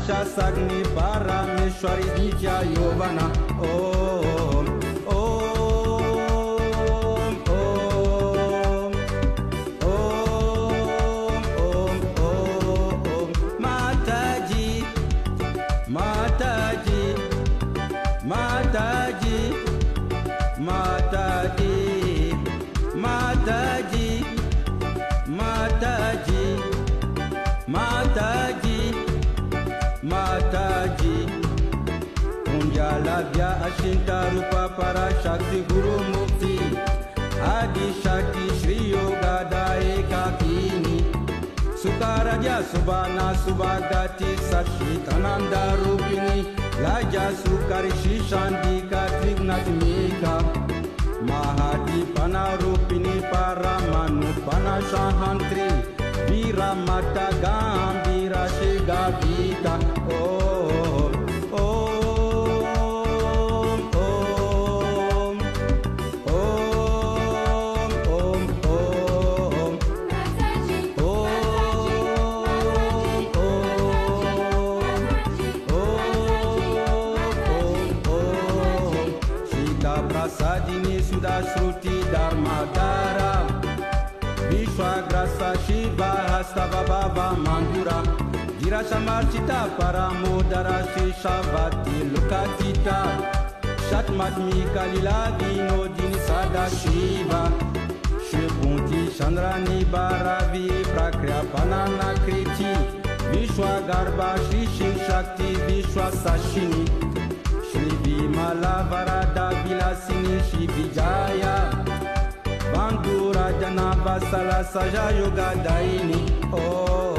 Ganesha Sagni Parameshwari Nitya Yovana Om Om Om Om Om Mataji Mataji Mataji Mataji Mataji Mataji Mataji Mataji Punjala Vya Ashinta Rupa Para Shakti Guru Mukti Adi Shakti Shri Yoga Daeka Kini Sukaraja Subhana Subhagati Sashitananda Rupini Laja Sukari Shishandika Trignatmika Mahadi Panarupini Paramanu Panashahantri Vira Mata Gambira Shiga Vita Om Om Om Om Om Om Shita Prasadini Sudha Shruti Dharmadara Vishwagrasa Shiva Hastavabhava Mandura Girashamarchita Paramodara Shishavati Lukatita Shatmatmika Lila Vinodini Sada Shiva Shripunti Chandrani Bharavi Prakriya Panana Kriti Vishwagarbha Shri Shiv Shakti Vishwasashini Shri Vimala Varada Vilasini Shri Vijaya Bandura Janaba Sala Saja Yoga Daini Oh